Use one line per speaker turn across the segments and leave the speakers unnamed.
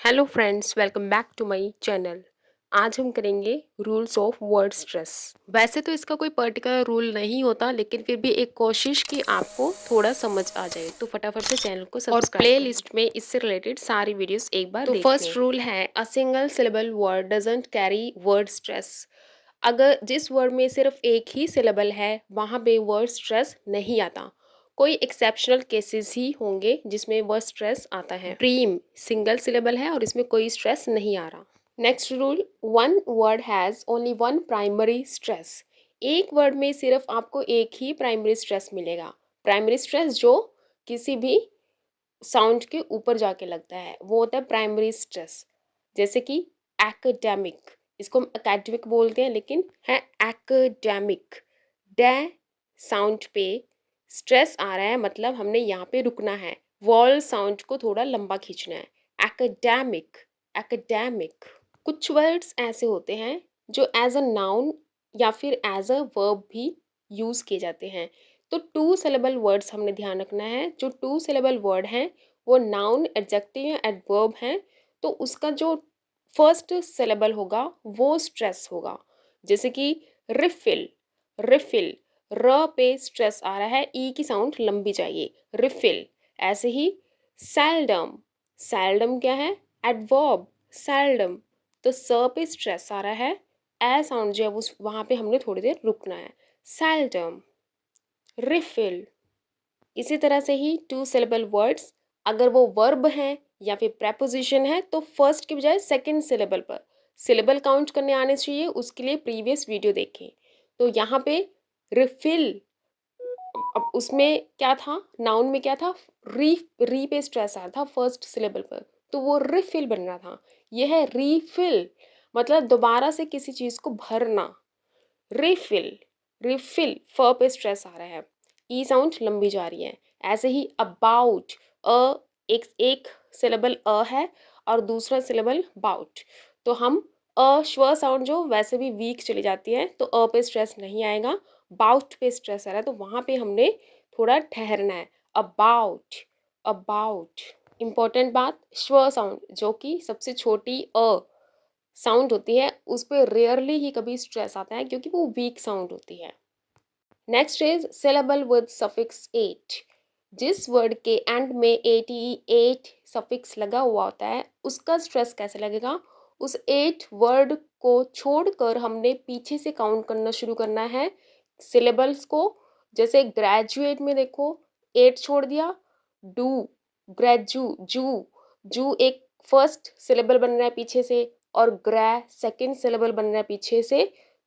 Hello friends, welcome back to my channel. आज हम करेंगे रूल्स ऑफ वर्ड स्ट्रेस। वैसे तो इसका कोई पर्टिकुलर रूल नहीं होता, लेकिन फिर भी एक कोशिश कि आपको थोड़ा समझ आ जाए, तो फटाफट से चैनल को सब्सक्राइब और प्ले लिस्ट में इससे रिलेटेड सारी वीडियोस एक बार देख लें। फर्स्ट रूल है, a single syllable word doesn't carry word stress. अगर जिस वर्ड में सिर्फ एक ही सिलेबल है वहाँ पे वर्ड स्ट्रेस नहीं आता। कोई एक्सेप्शनल केसेस ही होंगे जिसमें वर्ड स्ट्रेस आता है। ड्रीम सिंगल सिलेबल है और इसमें कोई स्ट्रेस नहीं आ रहा। Next rule, one word has only one primary stress. एक वर्ड में सिर्फ आपको एक ही प्राइमरी स्ट्रेस मिलेगा। प्राइमरी स्ट्रेस जो किसी भी साउंड के ऊपर जाके लगता है वो होता है प्राइमरी स्ट्रेस। जैसे कि एकेडमिक, इसको हम एकेडमिक बोलते हैं लेकिन है एकेडमिक। डे साउंड पे स्ट्रेस आ रहा है, मतलब हमने यहाँ पे रुकना है, वॉल साउंड को थोड़ा लंबा खींचना है। Academic, academic. कुछ वर्ड्स ऐसे होते हैं जो एज अ नाउन या फिर एज अ वर्ब भी यूज़ किए जाते हैं। तो टू सिलेबल वर्ड्स हमने ध्यान रखना है। जो टू सिलेबल वर्ड हैं वो नाउन, एडजेक्टिव या एडवर्ब हैं, तो उसका जो फर्स्ट सिलेबल होगा वो स्ट्रेस होगा। जैसे कि रिफिल, रिफिल, र पे स्ट्रेस आ रहा है, ई की साउंड लंबी चाहिए, रिफिल। ऐसे ही सेल्डम, सेल्डम क्या है, एडवर्ब, सेल्डम। तो स पे स्ट्रेस आ रहा है, ए साउंड जो है वो वहाँ पे हमने थोड़ी देर रुकना है, सेल्डम, रिफिल। इसी तरह से ही टू सिलेबल वर्ड्स अगर वो वर्ब हैं या फिर प्रेपोजिशन है तो फर्स्ट की बजाय सेकंड सिलेबल पर सिलेबल काउंट करने आने चाहिए। उसके लिए प्रीवियस वीडियो देखें। तो यहाँ पे रिफिल, अब उसमें क्या था, नाउन में क्या था, री पे स्ट्रेस आया था फर्स्ट सिलेबल पर, तो वो रिफिल बन रहा था। यह है रीफिल, मतलब दोबारा से किसी चीज़ को भरना। रिफिल, रिफिल, फ पे स्ट्रेस आ रहा है, ई साउंड लंबी जा रही है। ऐसे ही अबाउट, अ एक सिलेबल अ है और दूसरा सिलेबल बाउट, तो हम श्व साउंड जो वैसे भी वीक चली जाती है तो अ पे स्ट्रेस नहीं आएगा, बाउट पे स्ट्रेस आ रहा है तो वहाँ पे हमने थोड़ा ठहरना है। About, about. इम्पोर्टेंट बात, श्व साउंड जो कि सबसे छोटी अ साउंड होती है उस पर रेयरली ही कभी स्ट्रेस आता है क्योंकि वो वीक साउंड होती है। Next is syllable with suffix ate. जिस वर्ड के एंड में एटी एट सफिक्स लगा हुआ होता है उसका स्ट्रेस कैसे लगेगा। उस एट वर्ड को छोड़कर हमने पीछे से काउंट करना शुरू करना है सिलेबल्स को। जैसे ग्रेजुएट में देखो, एट छोड़ दिया, डू, ग्रेजू, जू, जू एक फर्स्ट सिलेबल बन रहा है पीछे से, और ग्रै सेकंड सिलेबल बन रहा है पीछे से,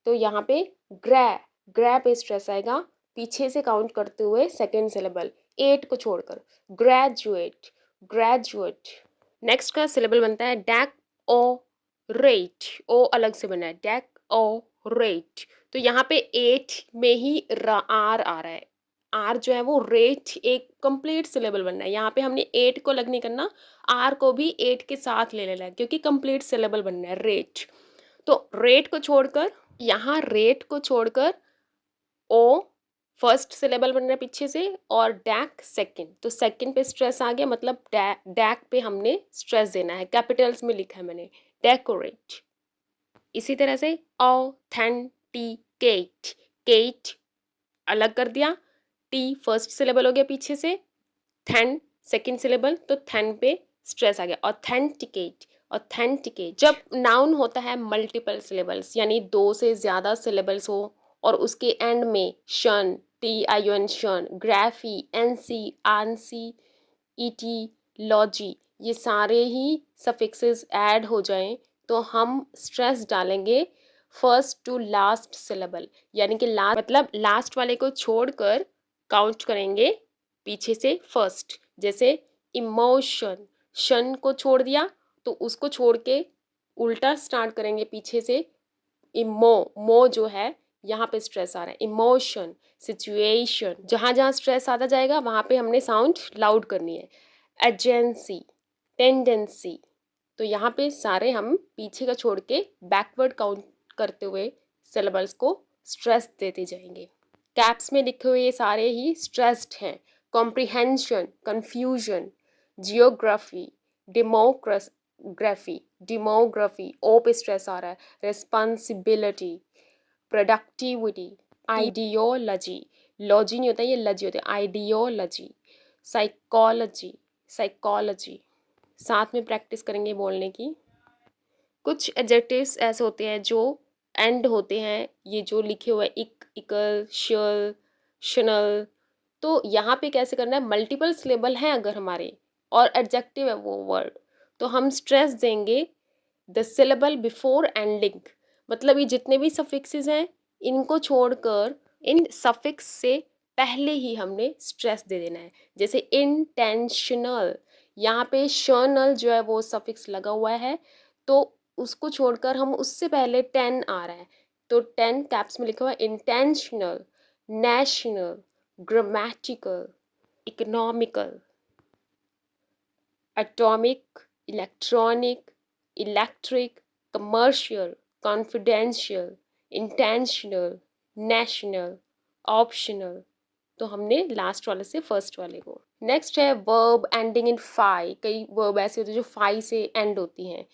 तो यहाँ पे ग्रै, ग्रै पे स्ट्रेस आएगा पीछे से काउंट करते हुए सेकंड सिलेबल, एट को छोड़कर, ग्रेजुएट, ग्रेजुएट। नेक्स्ट का सिलेबल बनता है डैक ओ रेट, ओ अलग से बना है, डैक ओ रेट। तो यहाँ पे एट में ही आर आ रहा है, आर जो है वो रेट एक कंप्लीट सिलेबल बनना है। यहाँ पे हमने एट को लग नहीं करना, आर को भी एट के साथ ले लेना है क्योंकि कंप्लीट सिलेबल बनना है रेट। तो रेट को छोड़कर, यहाँ रेट को छोड़कर ओ फर्स्ट सिलेबल बन रहा है पीछे से और डैक सेकंड, तो सेकंड पे स्ट्रेस आ गया, मतलब डैक पे हमने स्ट्रेस देना है, कैपिटल्स में लिखा है मैंने, डेकोरेट। इसी तरह से ऑथेंटिकेट, केट अलग कर दिया, टी फर्स्ट सिलेबल हो गया पीछे से, थेन सेकंड सिलेबल, तो थेन पे स्ट्रेस आ गया, ऑथेंटिकेट, ऑथेंटिकेट। जब नाउन होता है मल्टीपल सिलेबल्स यानी दो से ज़्यादा सिलेबल्स हो और उसके एंड में tion, T I U N, tion, graphy, N C, ancy, E T, logy, ये सारे ही सफिक्सेस ऐड हो जाएं तो हम स्ट्रेस डालेंगे फर्स्ट टू लास्ट सिलेबल, यानी कि लास्ट मतलब लास्ट वाले को छोड़कर काउंट करेंगे पीछे से फर्स्ट। जैसे इमोशन, शन को छोड़ दिया तो उसको छोड़ के उल्टा स्टार्ट करेंगे पीछे से, इमो, मो जो है यहाँ पे स्ट्रेस आ रहा है, इमोशन, सिचुएशन, जहाँ जहाँ स्ट्रेस आता जाएगा वहाँ पे हमने साउंड लाउड करनी है। एजेंसी, टेंडेंसी, तो यहाँ पे सारे हम पीछे का छोड़ के बैकवर्ड काउंट करते हुए सिलेबल्स को स्ट्रेस देते जाएंगे। कैप्स में लिखे हुए ये सारे ही स्ट्रेस्ड हैं। Comprehension, confusion, geography, democracy, demography, demography, O पे स्ट्रेस आ रहा है, रिस्पॉन्सिबिलिटी, प्रोडक्टिविटी, आइडियोलॉजी, लॉजी नहीं होता, ये लजी होता है, आइडियोलॉजी, साइकोलॉजी, साइकोलॉजी। साथ में प्रैक्टिस करेंगे बोलने की। कुछ एडजेक्टिव्स ऐसे होते हैं जो एंड होते हैं, ये जो लिखे हुए इक, इकल, शल, शनल, तो यहाँ पे कैसे करना है, मल्टीपल सिलेबल हैं अगर हमारे और एडजेक्टिव है वो वर्ड, तो हम स्ट्रेस देंगे द सिलेबल बिफोर एंडिंग, मतलब ये जितने भी सफिक्सेस हैं इनको छोड़कर इन सफिक्स से पहले ही हमने स्ट्रेस दे देना है। जैसे इंटेंशनल, यहाँ पे शनल जो है वो सफिक्स लगा हुआ है, तो उसको छोड़कर हम उससे पहले टेन आ रहा है, तो टेन कैप्स में लिखा हुआ है intentional, national, grammatical, economical, atomic, electronic, electric, commercial, confidential, intentional, national, optional. तो हमने लास्ट वाले से फर्स्ट वाले को। नेक्स्ट है वर्ब एंडिंग इन फाई। कई वर्ब ऐसे होते हैं जो फाई से एंड होती हैं।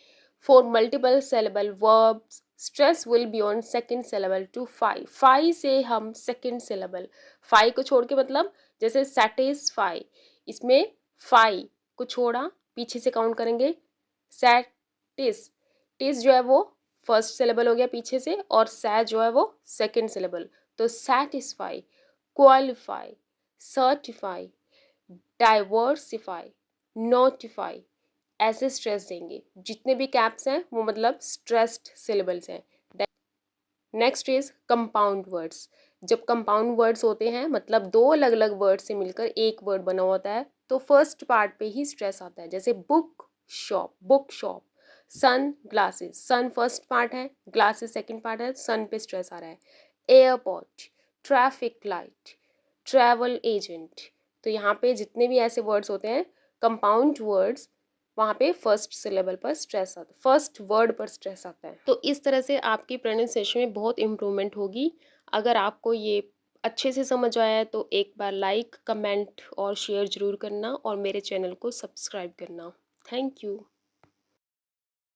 For multiple syllable verbs stress will be on second syllable to fy. Fy से हम सेकेंड सिलेबल, फाई को छोड़ के, मतलब जैसे सेटिस्फाई, इसमें फाई को छोड़ा, पीछे से काउंट करेंगे, सैटिस, टिस जो है वो फर्स्ट सिलेबल हो गया पीछे से, और सै जो है वो सेकेंड सिलेबल, तो satisfy, qualify, certify, diversify, notify, ऐसे स्ट्रेस देंगे। जितने भी कैप्स हैं वो मतलब स्ट्रेस्ड सिलेबल्स हैं। Next is compound words. जब कंपाउंड वर्ड्स होते हैं मतलब दो अलग अलग वर्ड से मिलकर एक वर्ड बना होता है, तो फर्स्ट पार्ट पे ही स्ट्रेस आता है। जैसे book shop, book shop, sun glasses, sun first part है, ग्लासेस सेकंड पार्ट है, सन पे स्ट्रेस आ रहा है। Airport, traffic light, travel agent, तो यहाँ पे जितने भी ऐसे वर्ड्स होते हैं कंपाउंड वर्ड्स, वहाँ पे फर्स्ट सिलेबल पर स्ट्रेस आता है, फर्स्ट वर्ड पर स्ट्रेस आता है। तो इस तरह से आपकी प्रोनाउंसिएशन में बहुत इम्प्रूवमेंट होगी। अगर आपको ये अच्छे से समझ आया है तो एक बार लाइक, कमेंट और शेयर ज़रूर करना और मेरे चैनल को सब्सक्राइब करना। Thank you.